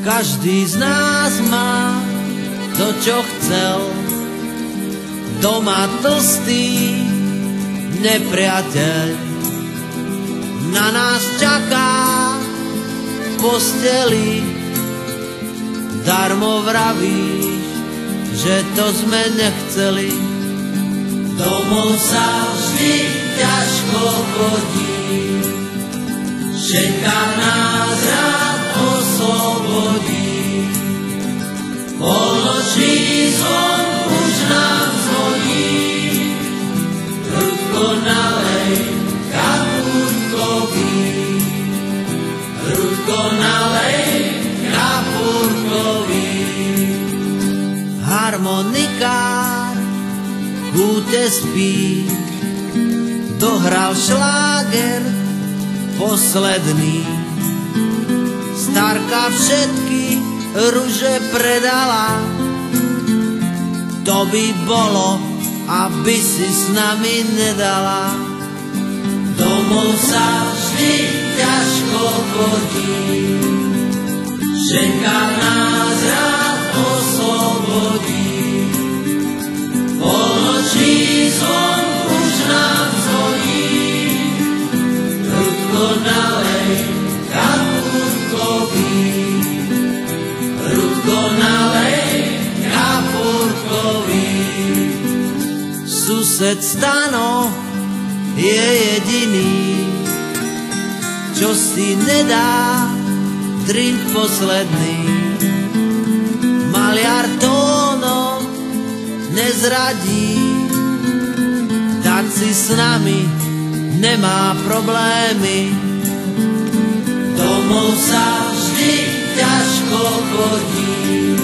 Každý z nás má to, čo chcel. Doma tlstý nepriateľ na nás čaká v posteli. Darmo vravíš, že to sme nechceli. Domov sa vždy ťažko chodí, čeká nás rád oslobodí. Polnočný zvon už nám zvoní, Rudko nalej kapurkový, Rudko nalej kapurkový. Harmonikár v kúte spí, dohral šláger posledný. Starka všetky ruže predala, to by bolo, aby si s nami nedala. Domov sa vždy ťažko chodí, čeká nás rád oslobodí. Polnočný zvon už nám zvoní, Rudko nalej kapurkový, Rudko nalej kapurkový. Sused Stano je jediný, čo si nedá drink posledný. Maliar Tóno nezradí, dať si s nami nemá problémy. Domov sa vždy ťažko chodí,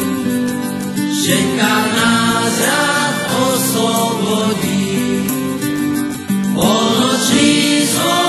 čeká nás rád oslobodí. Polnočný zvon